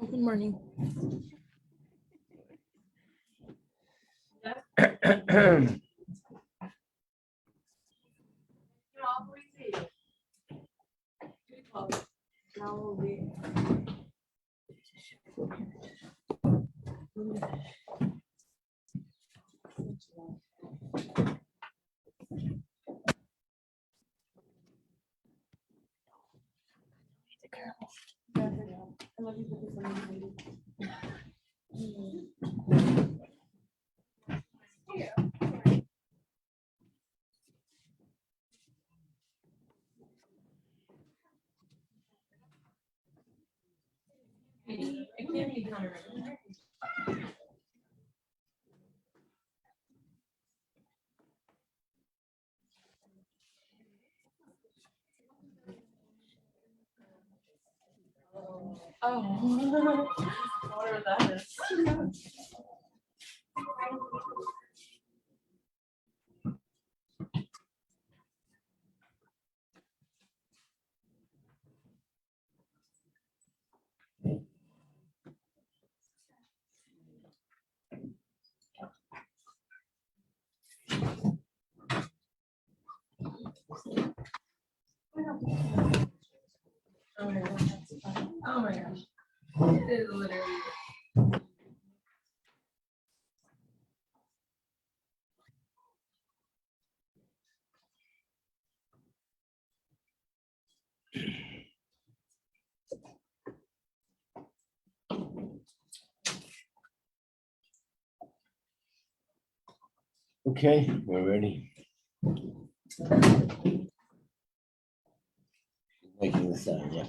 Oh, good morning. Oh, whatever that is. Oh my gosh. Oh my gosh. It is literally. Okay, we're ready. Making the sound, yeah.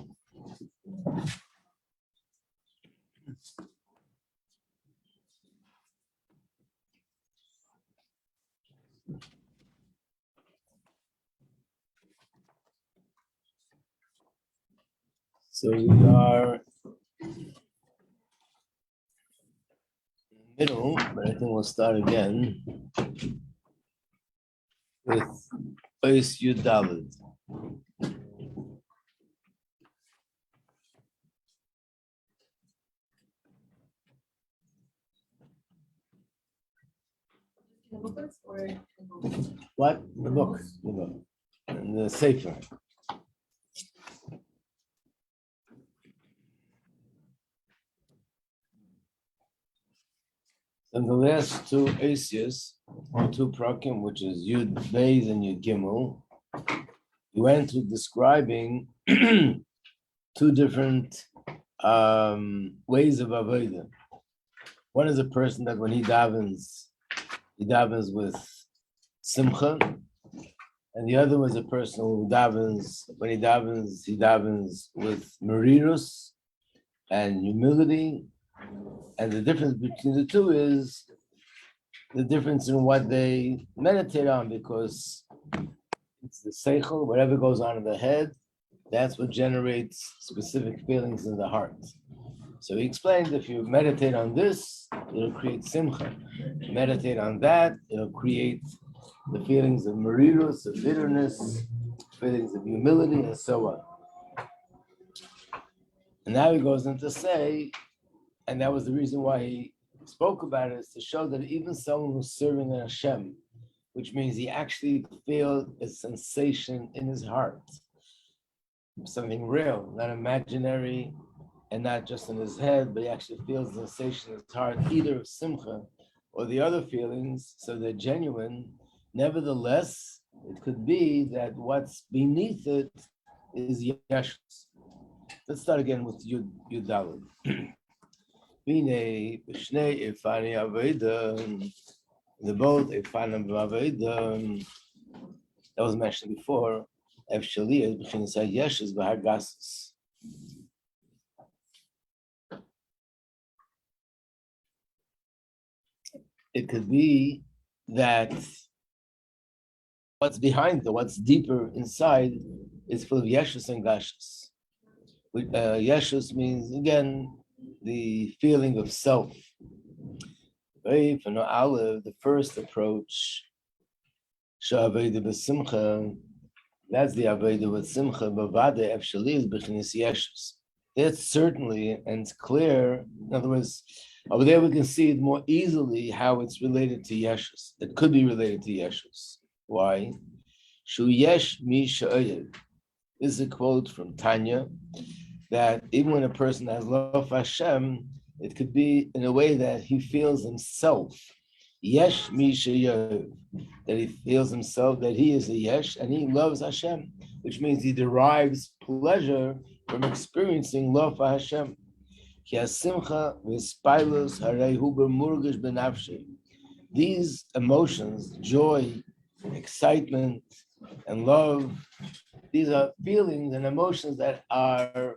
So we are in the middle, but I think we'll start again with Ois Yud Daled. What? The book. The book. And the Sefer. And the last two Asias, or two Prakim, which is Yud Beis and Yud Gimel, we went to describing two different ways of avodah. One is a person that when he davens with simcha, and the other was a person who davens, when he davens with merirus and humility. And the difference between the two is the difference in what they meditate on, because it's the seichel, whatever goes on in the head, that's what generates specific feelings in the heart. So he explained, if you meditate on this, it'll create simcha. Meditate on that, it'll create the feelings of merirus, of bitterness, feelings of humility, and so on. And now he goes on to say, and that was the reason why he spoke about it, is to show that even someone who's serving an Hashem, which means he actually feels a sensation in his heart, something real, not imaginary, and not just in his head, but he actually feels the sensation in his heart, either of simcha or the other feelings, so they're genuine. Nevertheless, it could be that what's beneath it is yeshus. Let's start again with Yud Daled. Bine b'shnei ifani aveda, the both ifanim aveda. That was mentioned before. Efshali is between yeshus v'hargasus. It could be that what's behind it, what's deeper inside, is full of yeshus and gashus. Yeshus means, again, the feeling of self. Right? For Aleph, the first approach, Shaveda b'simcha, that's the Aveda with simcha, b'vade efshali is b'chinis yeshus. It's certainly, and it's clear. In other words, over there we can see it more easily how it's related to Yeshus. It could be related to Yeshus. Why? Shu yesh mi she'oyev. This is a quote from Tanya that even when a person has love for Hashem, it could be in a way that he feels himself. Yesh mi she'oyev. That he feels himself that he is a yesh and he loves Hashem, which means he derives pleasure from experiencing love for Hashem. These emotions, joy, excitement, and love, these are feelings and emotions that are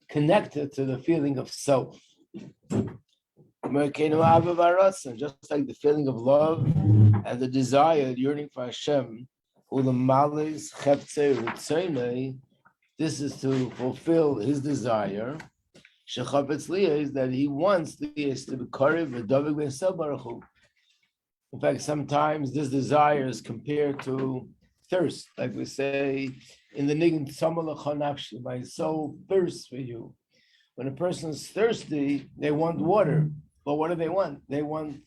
connected to the feeling of self. Just like the feeling of love and the desire, yearning for Hashem, this is to fulfill his desire. Is that he wants to be in fact, sometimes this desire is compared to thirst, like we say in the Nigun Tzamalach, my soul thirsts for you. When a person is thirsty, they want water. But what do they want? They want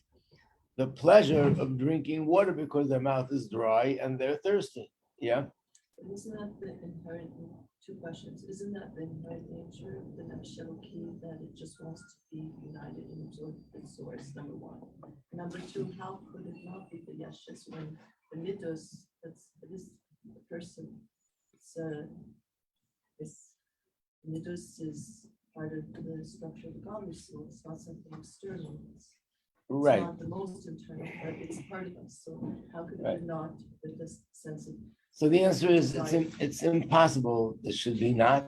the pleasure of drinking water because their mouth is dry and they're thirsty. Yeah. Isn't that the inherent, two questions, isn't that the inherent nature of the Nefesh Elokee, that it just wants to be united and absorb the source, number one. Number two, how could it not be the Yeshus when the Midos, it is the person, it's Midos is part of the structure of the godly soul, it's not something external. It's Right. not the most internal, but it's part of us, so how could Right. it not with this sense of. So the answer is it's impossible. It should be not,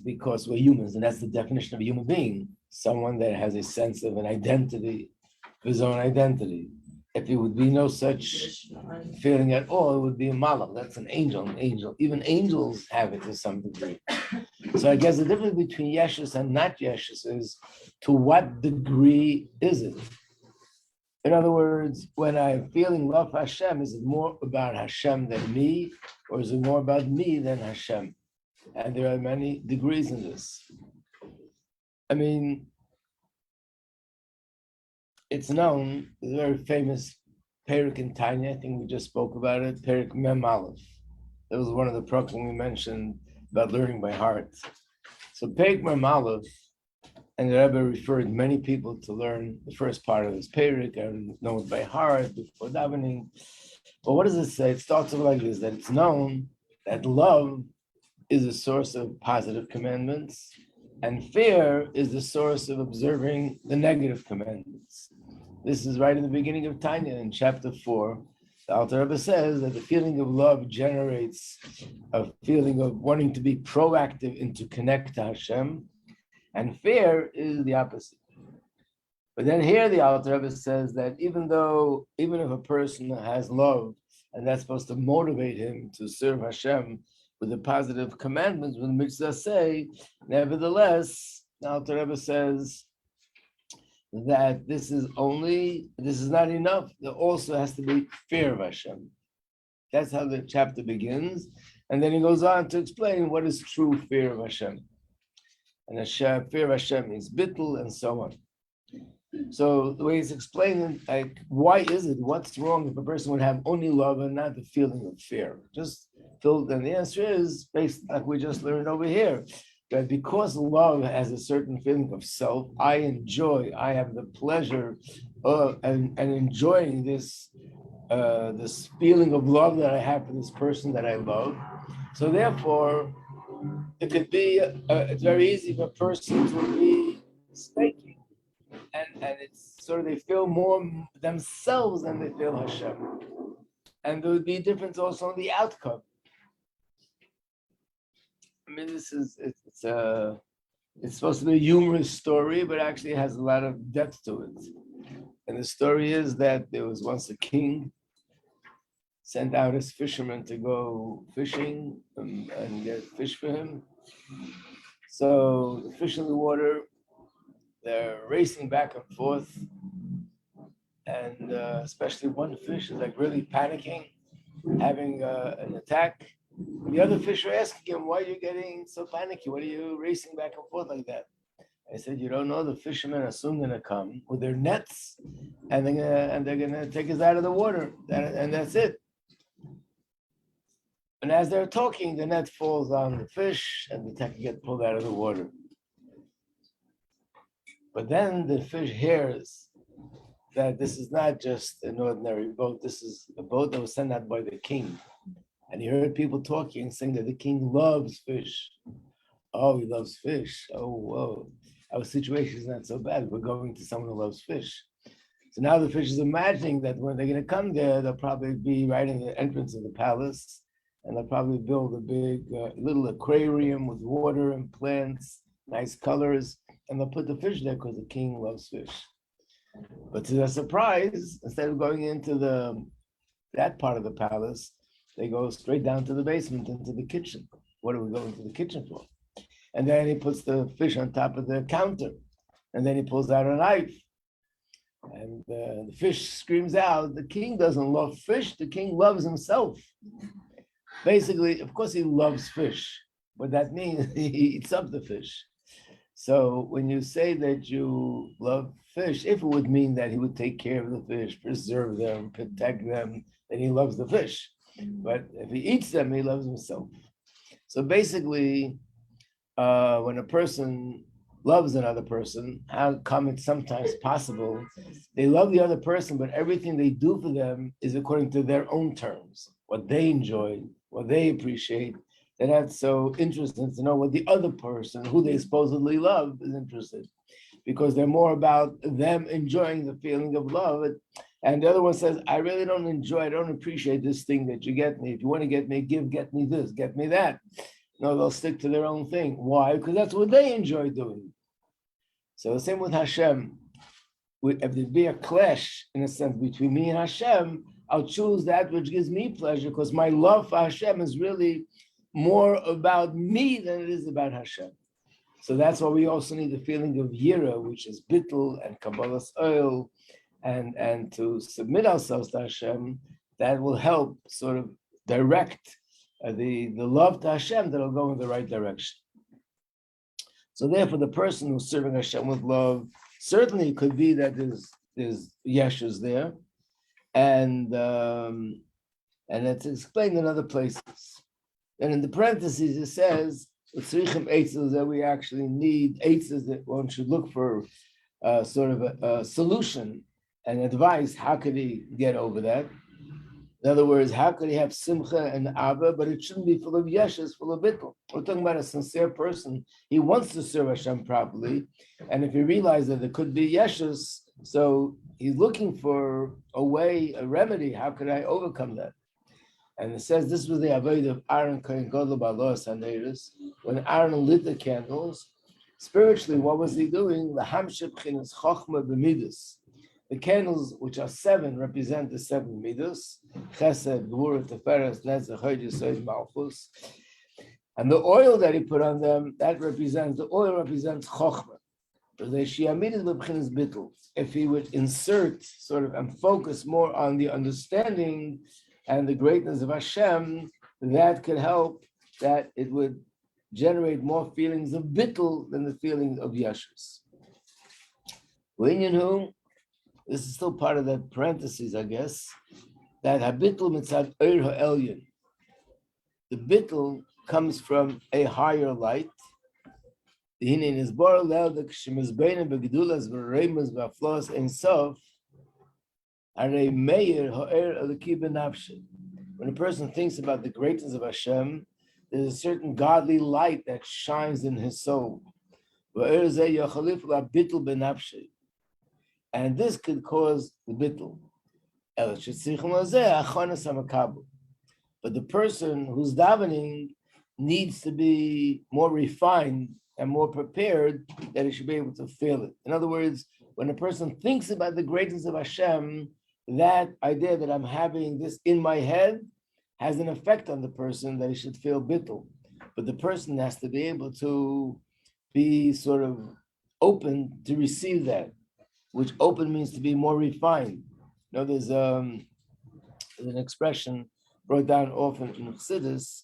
because we're humans, and that's the definition of a human being. Someone that has a sense of an identity, his own identity. If there would be no such feeling at all, it would be a malach. That's an angel. Even angels have it to some degree. So I guess the difference between Yeshus and not Yeshus is to what degree is it? In other words, when I'm feeling love for Hashem, is it more about Hashem than me, or is it more about me than Hashem? And there are many degrees in this. I mean, it's known, the very famous Perik in Tanya, I think we just spoke about it, Perik Mem Aleph. That was one of the prokim we mentioned about learning by heart. So Perik Mem Aleph, and the Rebbe referred many people to learn the first part of this Perik and know it by heart before davening. But what does it say? It starts off like this, that it's known that love is a source of positive commandments, and fear is the source of observing the negative commandments. This is right in the beginning of Tanya in chapter 4. The Alter Rebbe says that the feeling of love generates a feeling of wanting to be proactive and to connect to Hashem, and fear is the opposite. But then here the Alter Rebbe says that even if a person has love, and that's supposed to motivate him to serve Hashem with the positive commandments, when the mitzvahs say, nevertheless, the Alter Rebbe says that this is not enough. There also has to be fear of Hashem. That's how the chapter begins. And then he goes on to explain what is true fear of Hashem. And Hashem, fear of Hashem means bittul and so on. So the way it's explaining, like, why is it? What's wrong if a person would have only love and not the feeling of fear? And the answer is, based like we just learned over here, that because love has a certain feeling of self, I have the pleasure of and enjoying this feeling of love that I have for this person that I love. So therefore, it could be it's very easy for a person to be mistaken, and it's sort of they feel more themselves than they feel Hashem, and there would be a difference also in the outcome. I mean, it's supposed to be a humorous story, but actually it has a lot of depth to it. And the story is that there was once a king sent out his fishermen to go fishing and get fish for him. So the fish in the water, they're racing back and forth, and especially one fish is like really panicking, having an attack. The other fish are asking him, why are you getting so panicky? What are you racing back and forth like that? I said, you don't know, the fishermen are soon going to come with their nets and they're gonna take us out of the water. And that's it. And as they're talking, the net falls on the fish and the tackle gets pulled out of the water. But then the fish hears that this is not just an ordinary boat. This is a boat that was sent out by the king. And he heard people talking, saying that the king loves fish. Oh, he loves fish. Oh, whoa. Our situation is not so bad. We're going to someone who loves fish. So now the fish is imagining that when they're going to come there, they'll probably be right in the entrance of the palace. And they'll probably build a big little aquarium with water and plants, nice colors. And they'll put the fish there because the king loves fish. But to their surprise, instead of going into that part of the palace, they go straight down to the basement, into the kitchen. What are we going to the kitchen for? And then he puts the fish on top of the counter. And then he pulls out a knife. And the fish screams out, the king doesn't love fish, the king loves himself. Basically, of course he loves fish, but that means he eats up the fish. So when you say that you love fish, if it would mean that he would take care of the fish, preserve them, protect them, then he loves the fish. But if he eats them, he loves himself. So basically, when a person loves another person, how come it's sometimes possible, they love the other person, but everything they do for them is according to their own terms, what they enjoy, what they appreciate. They're not so interested to know what the other person, who they supposedly love, is interested, because they're more about them enjoying the feeling of love. And the other one says, I really don't enjoy, I don't appreciate this thing that you get me. If you want to get me, get me this, get me that. No, they'll stick to their own thing. Why? Because that's what they enjoy doing. So the same with Hashem. If there be a clash, in a sense, between me and Hashem, I'll choose that which gives me pleasure, because my love for Hashem is really more about me than it is about Hashem. So that's why we also need the feeling of Yira, which is bittul and Kabbalah's oil, and to submit ourselves to Hashem. That will help sort of direct the love to Hashem, that'll go in the right direction. So therefore, the person who's serving Hashem with love, certainly it could be that there's yeshus there, and it's explained in other places. And in the parentheses, it says, that we actually need eitzes, that one should look for sort of a solution and advice. How could he get over that? In other words, how could he have simcha and ava, but it shouldn't be full of yeshus, full of bittul? We're talking about a sincere person. He wants to serve Hashem properly, and if he realizes that there could be yeshus, so he's looking for a way, a remedy. How could I overcome that? And it says this was the avodah of Aaron Kohen Gadol Ba'alos HaNeiros. When Aaron lit the candles, spiritually, what was he doing? L'hamsheh b'chinas chochma b'midas. The candles, which are 7, represent the 7 midos: Chesed, Gvura, Teferes, Netzach, Hod, Yesod, Malchus. And the oil that he put on them, the oil represents Chochmah. If he would insert sort of and focus more on the understanding and the greatness of Hashem, that could help, that it would generate more feelings of bittul than the feeling of yeshus. This is still part of that parentheses, I guess, that habittul mitzad oir ha'elyon. The bittul comes from a higher light. When a person thinks about the greatness of Hashem, there's a certain godly light that shines in his soul. And this could cause the bittul. But the person who's davening needs to be more refined and more prepared, that he should be able to feel it. In other words, when a person thinks about the greatness of Hashem, that idea that I'm having this in my head has an effect on the person, that he should feel bittul. But the person has to be able to be sort of open to receive that, which open means to be more refined. You know, there's an expression brought down often in Chassidus,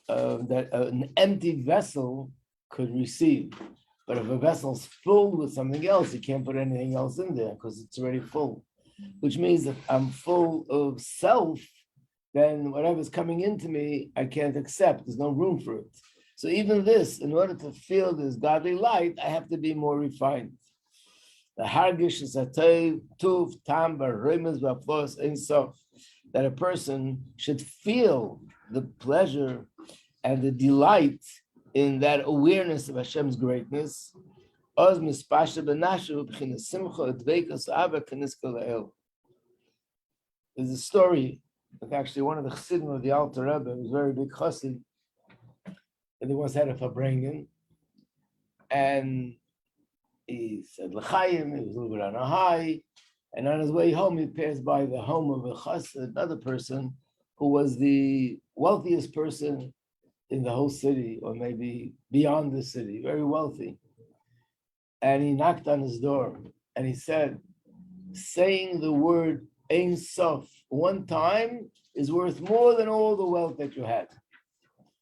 that an empty vessel could receive. But if a vessel's filled with something else, you can't put anything else in there because it's already full. Which means if I'm full of self, then whatever's coming into me, I can't accept. There's no room for it. So even this, in order to feel this godly light, I have to be more refined. The hargish is a tuv tam b'remes v'aplos ein sof, that a person should feel the pleasure and the delight in that awareness of Hashem's greatness. Oz mispasha b'nashu b'chinas simcha dveikus ava k'niska le'el. There's a story, actually one of the chassidim of the Alter Rebbe, was a very big chassid, and he once had a farbrengen, and he said l'chaim, he was a little bit on a high, and on his way home he passed by the home of a chassid, another person who was the wealthiest person in the whole city, or maybe beyond the city, very wealthy. And he knocked on his door, and he said, saying the word Ein Sof one time is worth more than all the wealth that you had.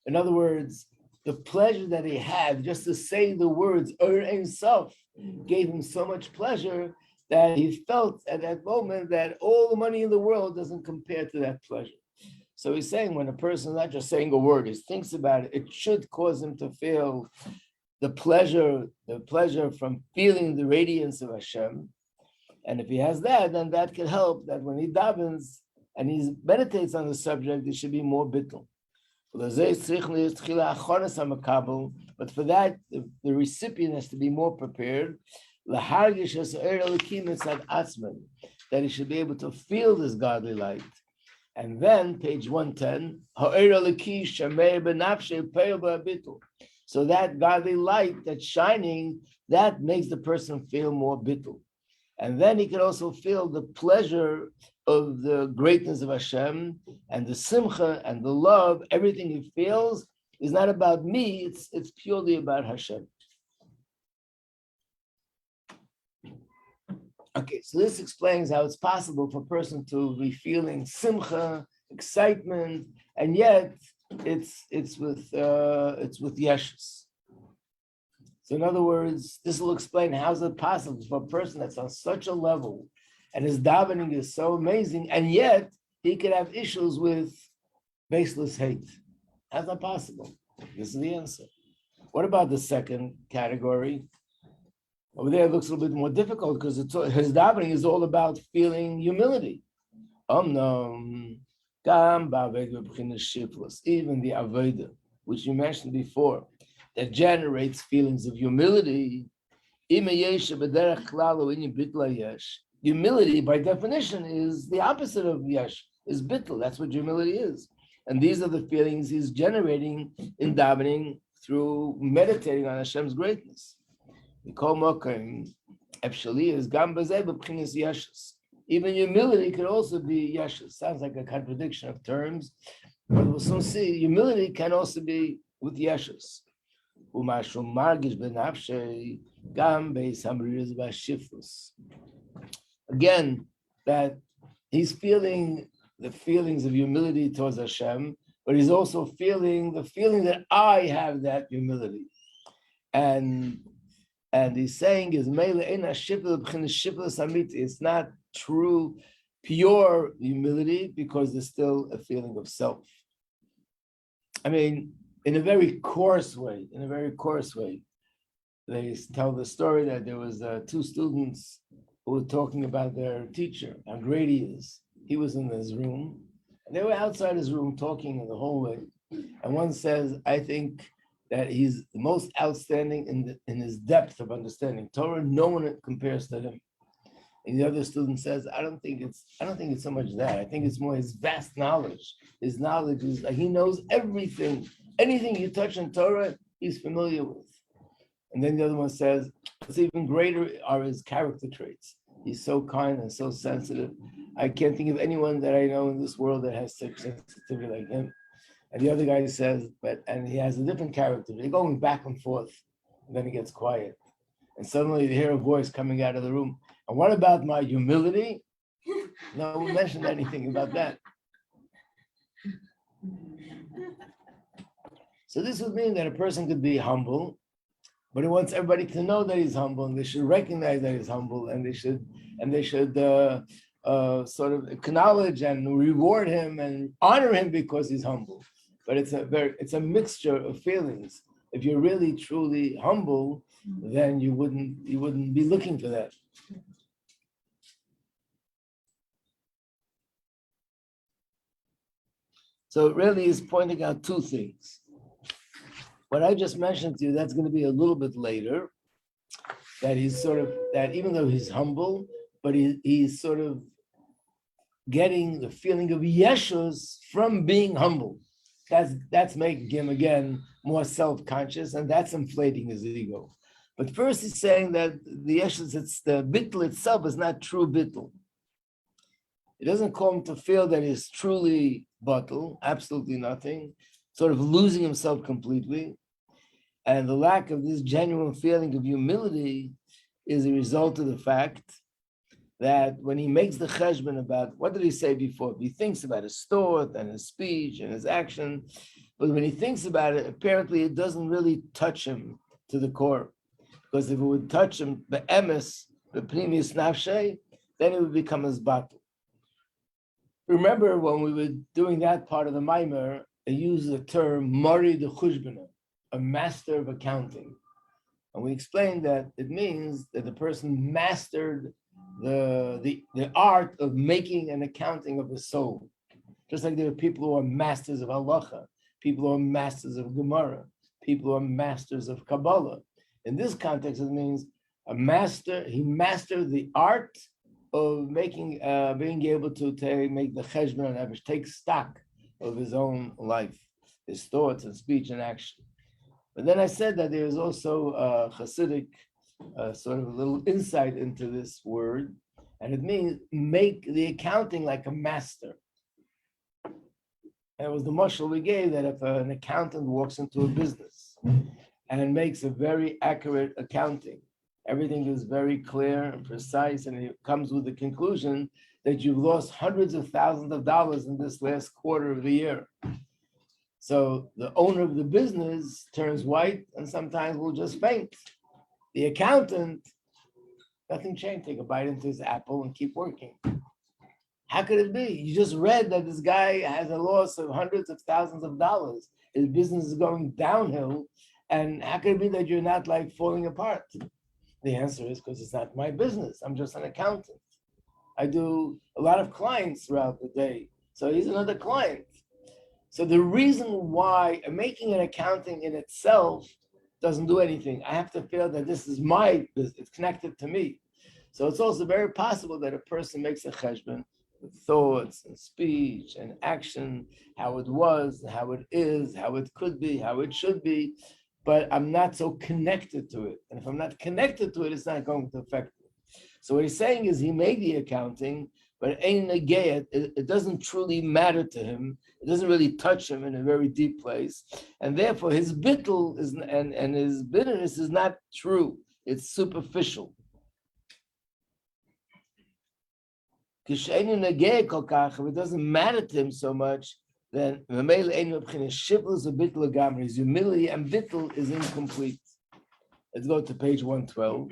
In other words, the pleasure that he had just to say the words Ein Sof gave him so much pleasure that he felt at that moment that all the money in the world doesn't compare to that pleasure. So he's saying when a person is not just saying a word, he thinks about it, it should cause him to feel the pleasure from feeling the radiance of Hashem. And if he has that, then that can help that when he davens and he meditates on the subject, it should be more bittul. But for that, the recipient has to be more prepared, that he should be able to feel this godly light. And then, page 110, so that godly light that's shining, that makes the person feel more bittul. And then he can also feel the pleasure of the greatness of Hashem and the simcha and the love. Everything he feels is not about me, it's purely about Hashem. Okay, so this explains how it's possible for a person to be feeling simcha, excitement, and yet it's with yeshus. So in other words, this will explain how is it possible for a person that's on such a level and his davening is so amazing, and yet he could have issues with baseless hate. How's that possible? This is the answer. What about the second category? Over there, it looks a little bit more difficult because his davening is all about feeling humility. Even the avodah, which you mentioned before, that generates feelings of humility. Humility, by definition, is the opposite of yesh, is bittul. That's what humility is. And these are the feelings he's generating in davening through meditating on Hashem's greatness. Even humility could also be yeshus. Sounds like a contradiction of terms, but we'll soon see. Humility can also be with yeshus. Again, that he's feeling the feelings of humility towards Hashem, but he's also feeling the feeling that I have that humility. And he's saying is it's not true, pure humility because there's still a feeling of self. I mean, in a very coarse way, they tell the story that there was two students who were talking about their teacher, how great he is. He was in his room, and they were outside his room talking in the hallway. And one says, I think that he's the most outstanding in his depth of understanding Torah. No one compares to him. And the other student says, I don't think it's so much that. I think it's more his vast knowledge. His knowledge is like he knows everything. Anything you touch in Torah, he's familiar with. And then the other one says, what's even greater are his character traits. He's so kind and so sensitive. I can't think of anyone that I know in this world that has such sensitivity like him. And the other guy says, and he has a different character. They're going back and forth, and then he gets quiet. And suddenly you hear a voice coming out of the room. And what about my humility? No one mentioned anything about that. So this would mean that a person could be humble, but he wants everybody to know that he's humble, and they should recognize that he's humble, and they should sort of acknowledge and reward him and honor him because he's humble. But it's a mixture of feelings. If you're really truly humble, then you wouldn't be looking for that. So it really is pointing out two things. What I just mentioned to you, that's going to be a little bit later, that even though he's humble, but he's sort of getting the feeling of yeshus from being humble. That's making him, again, more self-conscious, and that's inflating his ego. But first he's saying that the yeshus, it's the bittul itself is not true bittul. It doesn't call him to feel that he's truly bottle, absolutely nothing, sort of losing himself completely. And the lack of this genuine feeling of humility is a result of the fact that when he makes the cheshbon about, what did he say before? He thinks about his thought and his speech and his action, but when he thinks about it, apparently it doesn't really touch him to the core. Because if it would touch him, the emes, the pnimius nafshe, then it would become his battle. Remember when we were doing that part of the Maimer, I used the term Mari de Chushbana, a master of accounting. And we explained that it means that the person mastered the art of making an accounting of the soul. Just like there are people who are masters of halacha, people who are masters of Gemara, people who are masters of Kabbalah. In this context, it means he mastered the art of being able to make the cheshbon on average, take stock of his own life, his thoughts and speech and action. But then I said that there is also a Hasidic sort of a little insight into this word, and it means make the accounting like a master. And it was the mashal we gave that if an accountant walks into a business and makes a very accurate accounting, everything is very clear and precise, and it comes with the conclusion that you've lost hundreds of thousands of dollars in this last quarter of the year. So the owner of the business turns white and sometimes will just faint. The accountant, nothing changed, take a bite into his apple and keep working. How could it be? You just read that this guy has a loss of hundreds of thousands of dollars. His business is going downhill, and how could it be that you're not like falling apart? The answer is because it's not my business. I'm just an accountant. I do a lot of clients throughout the day. So he's another client. So the reason why making an accounting in itself doesn't do anything. I have to feel that this is my business. It's connected to me. So it's also very possible that a person makes a cheshbon with thoughts and speech and action, how it was, how it is, how it could be, how it should be, but I'm not so connected to it. And if I'm not connected to it, it's not going to affect me. So what he's saying is he made the accounting, but it doesn't truly matter to him. It doesn't really touch him in a very deep place. And therefore his bittul is and his bitterness is not true. It's superficial. If it doesn't matter to him so much, then his humility and bittul is incomplete. Let's go to page 112.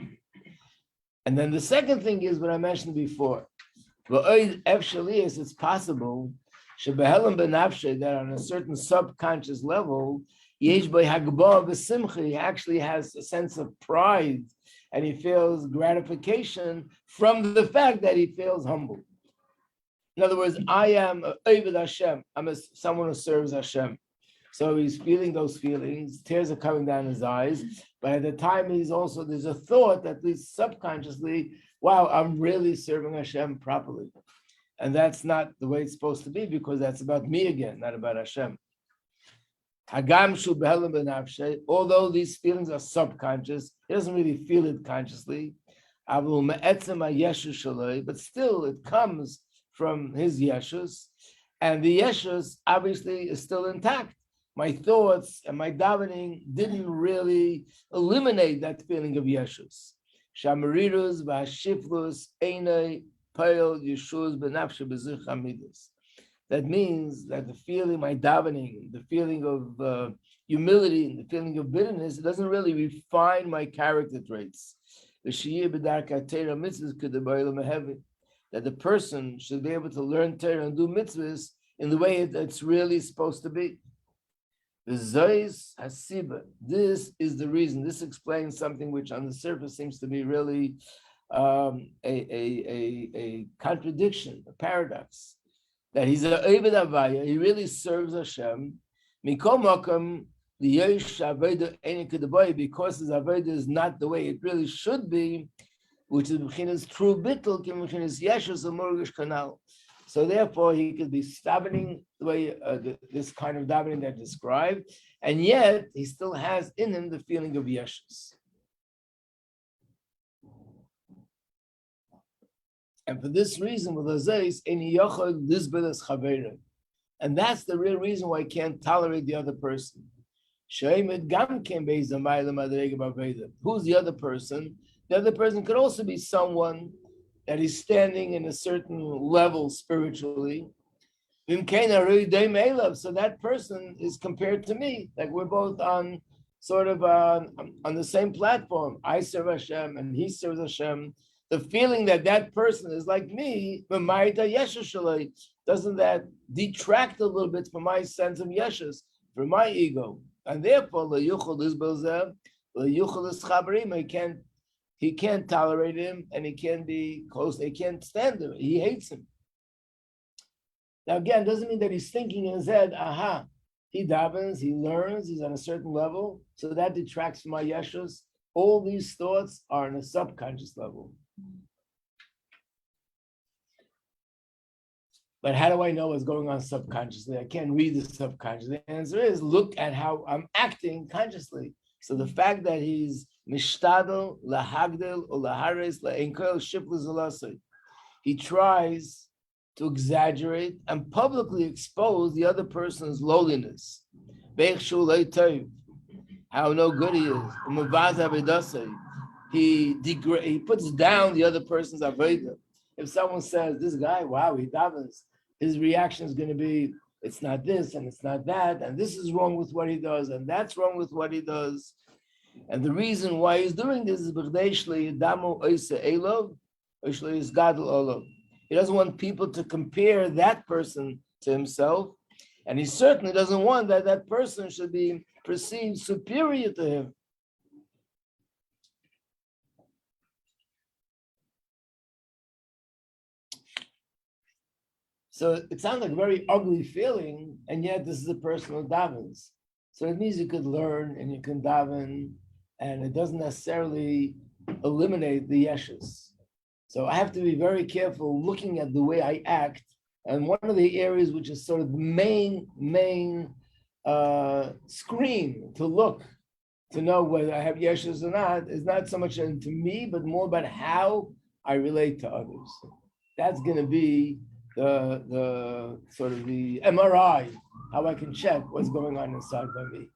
And then the second thing is what I mentioned before. It's possible that on a certain subconscious level, he actually has a sense of pride and he feels gratification from the fact that he feels humble. In other words, I am Oved Hashem. I'm someone who serves Hashem. So he's feeling those feelings, tears are coming down his eyes, but at the time there's a thought, at least subconsciously, wow, I'm really serving Hashem properly. And that's not the way it's supposed to be, because that's about me again, not about Hashem. Although these feelings are subconscious, he doesn't really feel it consciously, but still it comes from his yeshus, and the yeshus obviously is still intact. My thoughts and my davening didn't really eliminate that feeling of yeshus. Shamarirus v'hashiflus einay payil yeshus benafshe bezich hamidus. That means that the feeling, my davening, the feeling of humility and the feeling of bitterness, it doesn't really refine my character traits. That the person should be able to learn Torah and do mitzvahs in the way it's really supposed to be. This is the reason. This explains something which on the surface seems to be really a contradiction, a paradox. That he's an Eved Avaya, he really serves Hashem. Mikol Makom, the Yesh Aveda Ein Kedaboy, because his Aveda is not the way it really should be, which is B'chinas true bittul, Kim B'chinas Yeshus Amorgish Kanal. So therefore, he could be davening the way this kind of davening that described, and yet he still has in him the feeling of Yeshus. And for this reason, with Azais, and that's the real reason why I can't tolerate the other person. Who's the other person? The other person could also be someone that is standing in a certain level spiritually. So that person is compared to me, like we're both on sort of on the same platform. I serve Hashem and he serves Hashem. The feeling that that person is like me, doesn't that detract a little bit from my sense of yeshus, from my ego? And therefore, he can't tolerate him, and he can't be close. He can't stand him. He hates him. Now, again, doesn't mean that he's thinking in his head, aha, he davens, he learns, he's on a certain level, so that detracts from my yeshus. All these thoughts are on a subconscious level. But how do I know what's going on subconsciously? I can't read the subconscious. The answer is look at how I'm acting consciously. So the fact that he's mishtadel, lahagdel, or lahares, la'enkel, shiplis, alasai. He tries to exaggerate and publicly expose the other person's lowliness. How no good he is. He puts down the other person's avodah. If someone says, this guy, wow, he davens, his reaction is going to be, it's not this and it's not that, and this is wrong with what he does, and that's wrong with what he does. And the reason why he's doing this is he doesn't want people to compare that person to himself, and he certainly doesn't want that that person should be perceived superior to him. So it sounds like a very ugly feeling, and yet this is a person who davens. So it means you could learn and you can daven, and it doesn't necessarily eliminate the yeshus. So I have to be very careful looking at the way I act. And one of the areas which is sort of the main screen to look, to know whether I have yeshus or not, is not so much into me, but more about how I relate to others. That's going to be the sort of the MRI, how I can check what's going on inside by me.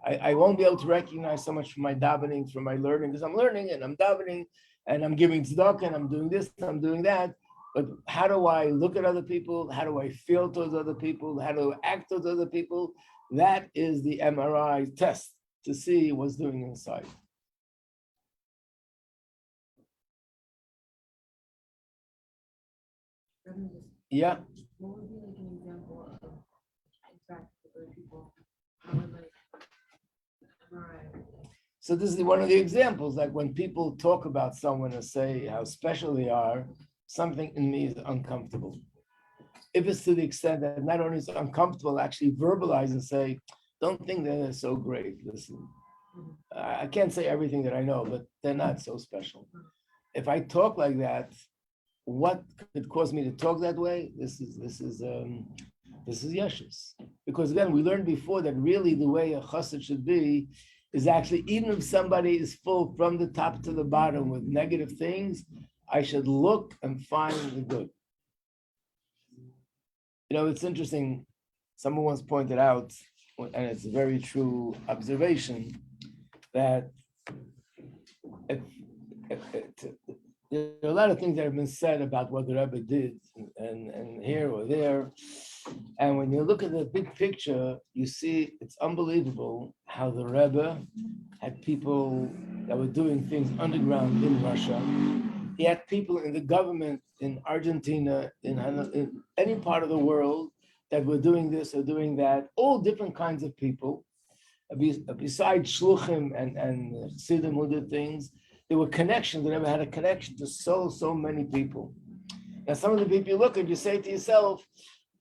I won't be able to recognize so much from my davening, from my learning, because I'm learning and I'm davening and I'm giving tzedakah and I'm doing this, and I'm doing that. But how do I look at other people? How do I feel towards other people? How do I act towards other people? That is the MRI test to see what's doing inside. Yeah. What would be like an example of interact with other people? How would like MRI? So this is one of the examples, like when people talk about someone and say how special they are, something in me is uncomfortable. If it's to the extent that not only is it uncomfortable, actually verbalize and say, don't think that they're so great. Listen, I can't say everything that I know, but they're not so special. If I talk like that, what could cause me to talk that way? This is yeshus. Because again, we learned before that really the way a chassid should be is actually, even if somebody is full from the top to the bottom with negative things, I should look and find the good. You know, it's interesting. Someone once pointed out, and it's a very true observation, that there are a lot of things that have been said about what the Rebbe did, and here or there, And when you look at the big picture, you see it's unbelievable how the Rebbe had people that were doing things underground in Russia. He had people in the government in Argentina, in any part of the world that were doing this or doing that, all different kinds of people. Besides Shluchim and Sidim who did things, there were connections. The Rebbe had a connection to so many people. Now, some of the people you look at, you say to yourself,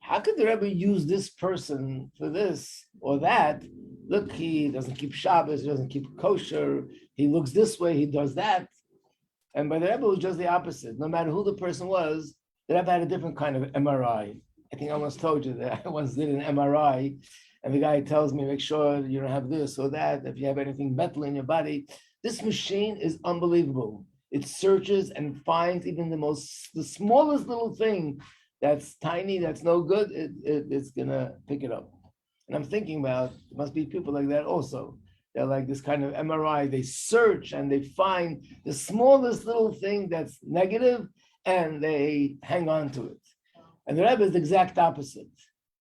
how could the Rebbe use this person for this or that? Look, he doesn't keep Shabbos, he doesn't keep kosher, he looks this way, he does that. And by the Rebbe, it was just the opposite. No matter who the person was, the Rebbe had a different kind of MRI. I think I once told you that I once did an MRI, and the guy tells me, make sure you don't have this or that, if you have anything metal in your body. This machine is unbelievable. It searches and finds even the smallest little thing that's tiny, that's no good, it's gonna pick it up. And I'm thinking about, there must be people like that also. They're like this kind of MRI, they search and they find the smallest little thing that's negative and they hang on to it. And the Rebbe is the exact opposite.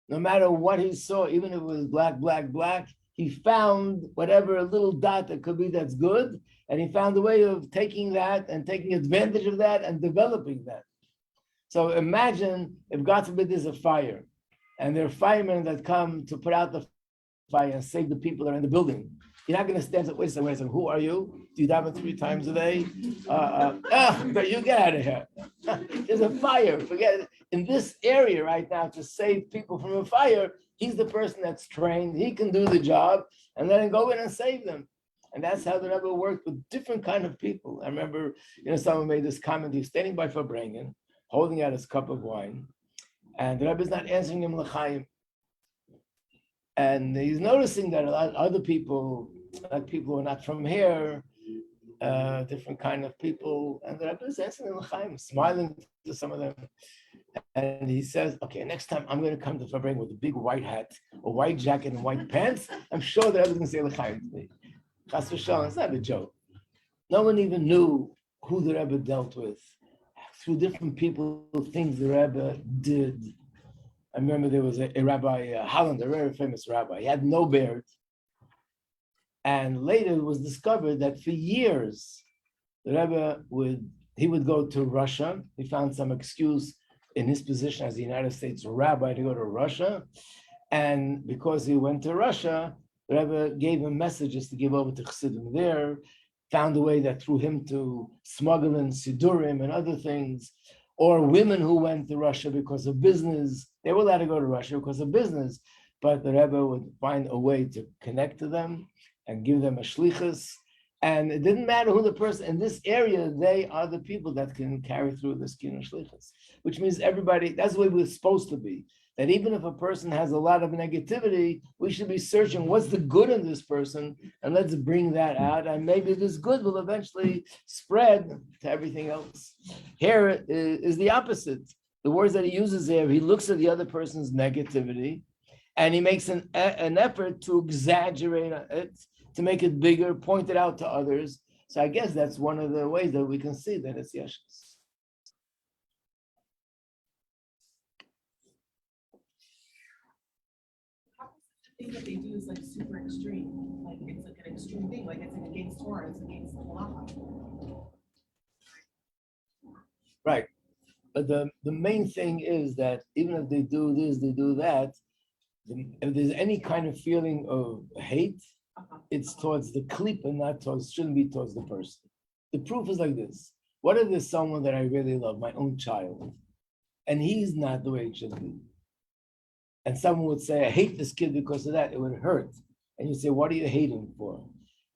No matter what he saw, even if it was black, he found whatever little dot that could be that's good, and he found a way of taking that and taking advantage of that and developing that. So imagine if, God forbid, there's a fire, and there are firemen that come to put out the fire and save the people that are in the building. You're not going to stand up, wait a second, who are you? Do you daven 3 times a day? But you get out of here. There's a fire, forget it. In this area right now, to save people from a fire, he's the person that's trained, he can do the job, and then go in and save them. And that's how the Rebbe worked with different kind of people. I remember, someone made this comment, he was standing by Fabrengen, holding out his cup of wine, and the Rebbe is not answering him l'chaim. And he's noticing that a lot of other people, like people who are not from here, different kind of people, and the Rebbe is answering them l'chaim, smiling to some of them. And he says, okay, next time I'm going to come to Fabrengen with a big white hat, a white jacket, and white pants. I'm sure the Rebbe is going to say l'chaim to me. Chas v'shalom, it's not a joke. No one even knew who the Rebbe dealt with. Through different people, things the Rebbe did. I remember there was a Rabbi Holland, a very famous rabbi. He had no beard. And later it was discovered that for years, the Rebbe would go to Russia. He found some excuse in his position as the United States rabbi to go to Russia. And because he went to Russia, the Rebbe gave him messages to give over to Chassidim there, found a way that through him to smuggle in Sidurim and other things, or women who went to Russia because of business. They were allowed to go to Russia because of business, but the Rebbe would find a way to connect to them and give them a shlichus. And it didn't matter who the person in this area, they are the people that can carry through this kin shlichus, which means everybody, that's the way we're supposed to be. That even if a person has a lot of negativity, we should be searching what's the good in this person, and let's bring that out. And maybe this good will eventually spread to everything else. Here is the opposite. The words that he uses there, he looks at the other person's negativity, and he makes an effort to exaggerate it, to make it bigger, point it out to others. So I guess that's one of the ways that we can see that it's yeshus. Thing that they do is like super extreme, like it's like an extreme thing, like it's like against Torah, it's against the law. Right. But the main thing is that even if they do this, they do that, if there's any kind of feeling of hate, it's towards the clip and not towards, shouldn't be towards the person. The proof is like this. What if there's someone that I really love, my own child, and he's not the way it should be? And someone would say, I hate this kid because of that, it would hurt. And you say, what do you hate him for?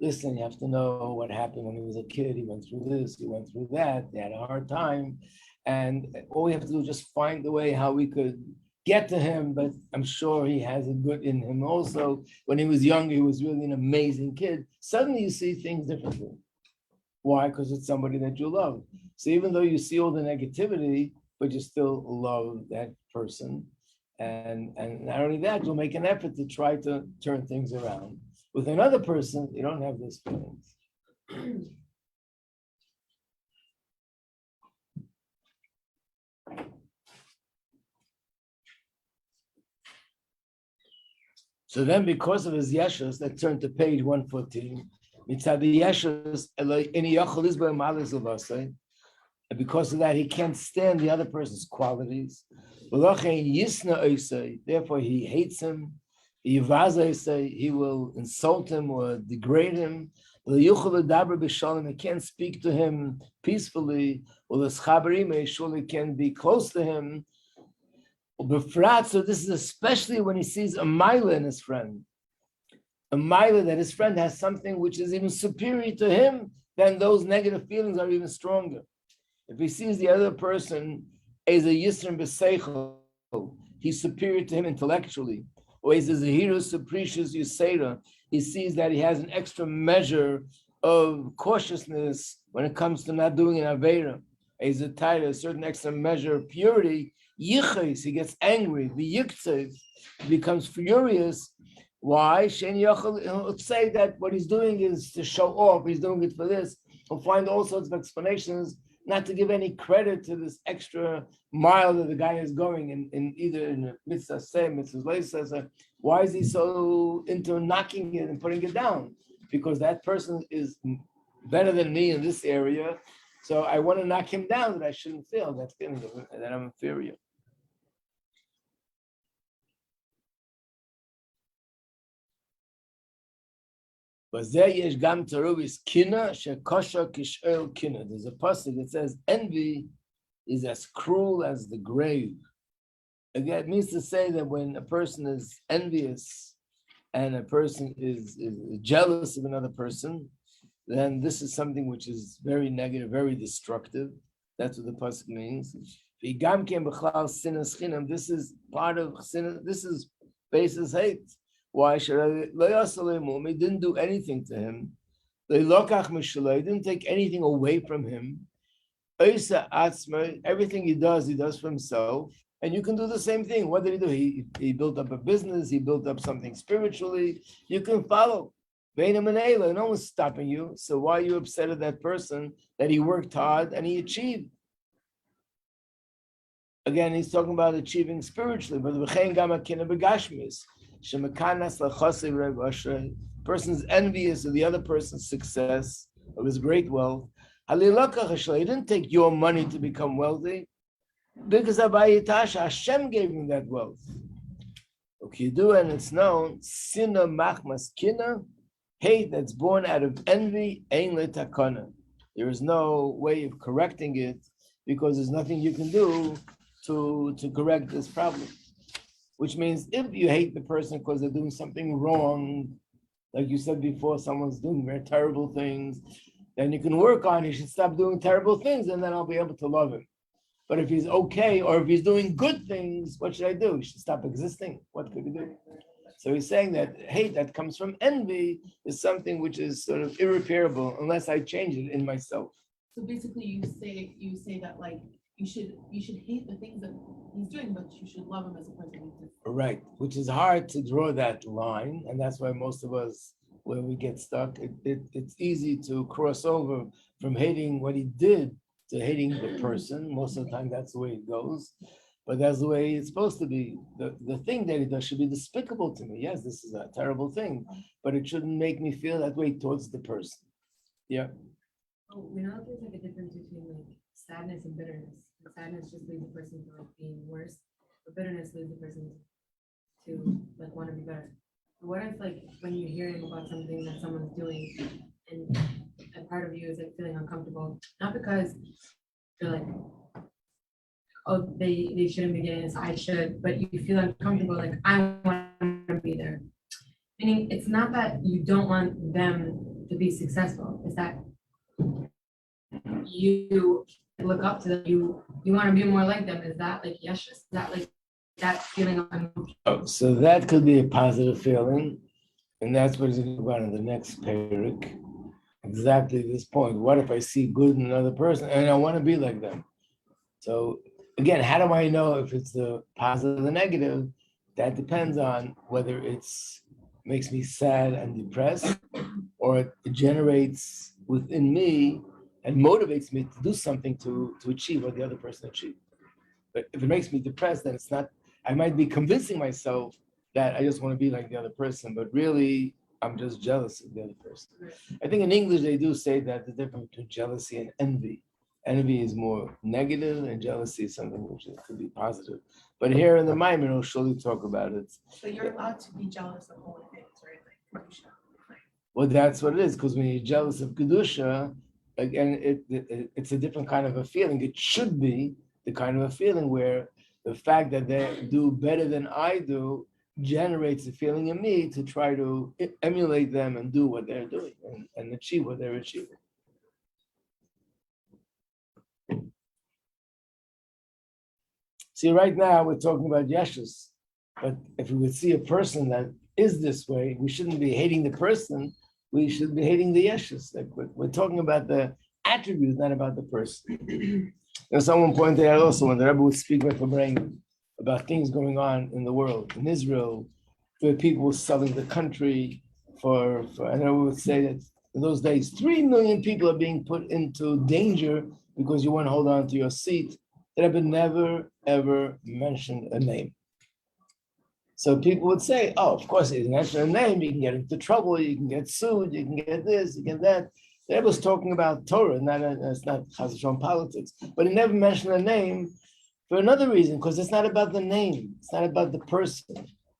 Listen, you have to know what happened when he was a kid. He went through this, he went through that, they had a hard time. And all we have to do is just find the way how we could get to him, but I'm sure he has a good in him also. When he was young, he was really an amazing kid. Suddenly you see things differently. Why? Because it's somebody that you love. So even though you see all the negativity, but you still love that person. And not only that, you'll make an effort to try to turn things around. With another person, you don't have those feelings. So then, because of his yeshus, let's turn to page 114. Mitzad the yeshus, and because of that, he can't stand the other person's qualities. Therefore, he hates him. He will insult him or degrade him. He can't speak to him peacefully. He surely can be close to him. So this is especially when he sees a mila in his friend. A mila that his friend has something which is even superior to him, then those negative feelings are even stronger. If he sees the other person as a yisrim b'seichel, he's superior to him intellectually, or as a zahirus capricious yusera, he sees that he has an extra measure of cautiousness when it comes to not doing an aveira, as a taira, a certain extra measure of purity. Yichais, he gets angry. The yiktsev becomes furious. Why? He'll say that what he's doing is to show off. He's doing it for this. He'll find all sorts of explanations, not to give any credit to this extra mile that the guy is going in either in a mitzvah say, mitzvah leisa. Why is he so into knocking it and putting it down? Because that person is better than me in this area. So I want to knock him down, that I shouldn't feel that feeling that I'm inferior. There's a passage that says envy is as cruel as the grave. Again, it means to say that when a person is envious and a person is jealous of another person, then this is something which is very negative, very destructive. That's what the pasuk means. This is part of sin. This is basis hate. Why should I? He didn't do anything to him. He didn't take anything away from him. Everything he does for himself. And you can do the same thing. What did he do? He built up a business. He built up something spiritually. You can follow. No one's stopping you. So why are you upset at that person that he worked hard and he achieved? Again, he's talking about achieving spiritually, but the person's envious of the other person's success, of his great wealth. He didn't take your money to become wealthy, because Hashem gave him that wealth. And it's known, sinna machmas kina, hate that's born out of envy, ein letakana. There is no way of correcting it, because there's nothing you can do to correct this problem. Which means if you hate the person because they're doing something wrong, like you said before, someone's doing very terrible things, then you can work on, he should stop doing terrible things, and then I'll be able to love him. But if he's okay, or if he's doing good things, what should I do? He should stop existing. What could he do? So he's saying that hate that comes from envy is something which is sort of irreparable unless I change it in myself. So basically you say that like you should hate the things that he's doing, but you should love him as a person. Right, which is hard to draw that line, and that's why most of us, when we get stuck, it's easy to cross over from hating what he did to hating the person. Most of the time, that's the way it goes, but that's the way it's supposed to be. The thing that he does should be despicable to me. Yes, this is a terrible thing, but it shouldn't make me feel that way towards the person. Yeah. Oh, we know there's like a difference between like sadness and bitterness. Sadness just leads the person to like being worse, but bitterness leads the person to like want to be better. But what if like when you're hearing about something that someone's doing and a part of you is like feeling uncomfortable, not because you're like, oh, they shouldn't be getting this, I should, but you feel uncomfortable, like I want to be there. Meaning it's not that you don't want them to be successful, it's that you look up to them, you want to be more like them. Is that like yes? Is that like that feeling of uncomfortable? Oh, so that could be a positive feeling, and that's what he's going to go on in the next parak. Exactly this point. What if I see good in another person and I want to be like them? So again, how do I know if it's the positive or the negative? That depends on whether it's makes me sad and depressed, or it generates within me and motivates me to do something to achieve what the other person achieved. But if it makes me depressed, then it's not, I might be convincing myself that I just want to be like the other person, but really I'm just jealous of the other person. I think in English they do say that the difference between jealousy and envy. Envy is more negative, and jealousy is something which could be positive. But here in the Maimon, we'll surely talk about it. But you're allowed to be jealous of holy things, right? Like Kedusha. Well, that's what it is, because when you're jealous of Kedusha, again, it's a different kind of a feeling. It should be the kind of a feeling where the fact that they do better than I do generates a feeling in me to try to emulate them and do what they're doing and achieve what they're achieving. See, right now we're talking about Yeshus, but if we would see a person that is this way, we shouldn't be hating the person, we should be hating the Yeshus. Like we're talking about the attribute, not about the person. And someone pointed out also when the Rebbe would speak with Fabrengen about things going on in the world, in Israel, where people were selling the country for and I would say that in those days, 3 million people are being put into danger because you want to hold on to your seat. The Rebbe never, ever mentioned a name. So people would say, oh, of course, if you mention a name, you can get into trouble, you can get sued, you can get this, you get that. The Rebbe was talking about Torah, it's not Chas v'Shalom politics, but he never mentioned a name for another reason, because it's not about the name, it's not about the person,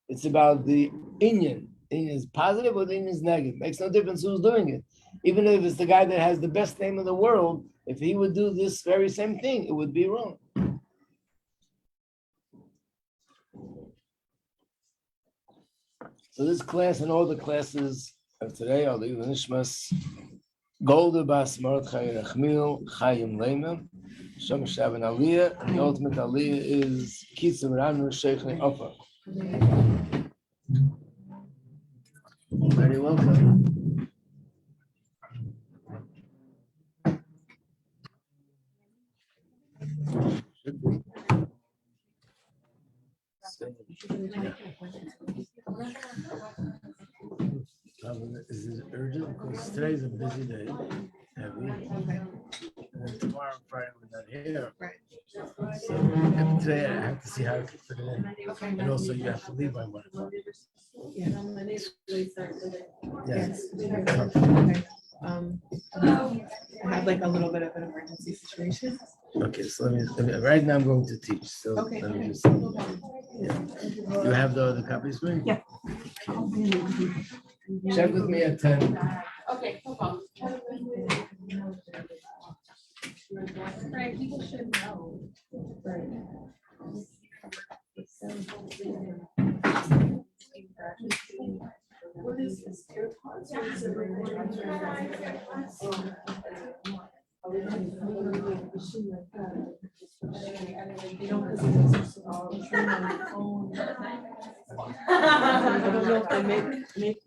it's about the inyan. Inyan is positive or the inyan is negative. Makes no difference who's doing it. Even if it's the guy that has the best name in the world, if he would do this very same thing, it would be wrong. So this class and all the classes of today are the Nishmas Golda Bas Mordechai Rachmil Chaim Leimim Shem Shavan Aliyah, and the ultimate Aliyah is Kitzur Ranu Sheikh Ofer. Very welcome. Should be. Is it urgent? Because today's a busy day. Heavy. And then tomorrow and Friday we're not here. So today I have to see how I can fit it in. And also you have to leave by 1 o'clock. Yes. Okay. I have like a little bit of an emergency situation. Okay, so let me right now I'm going to teach. So Okay. let me just You have the copies for me? Yeah. Check with me at 10. Okay, no problem. Right, people should know. What is this? AirPods? Or is it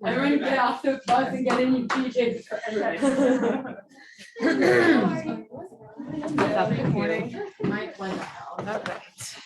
Everyone get off the bus and get in your PJs. Stop recording. Might find out. All right.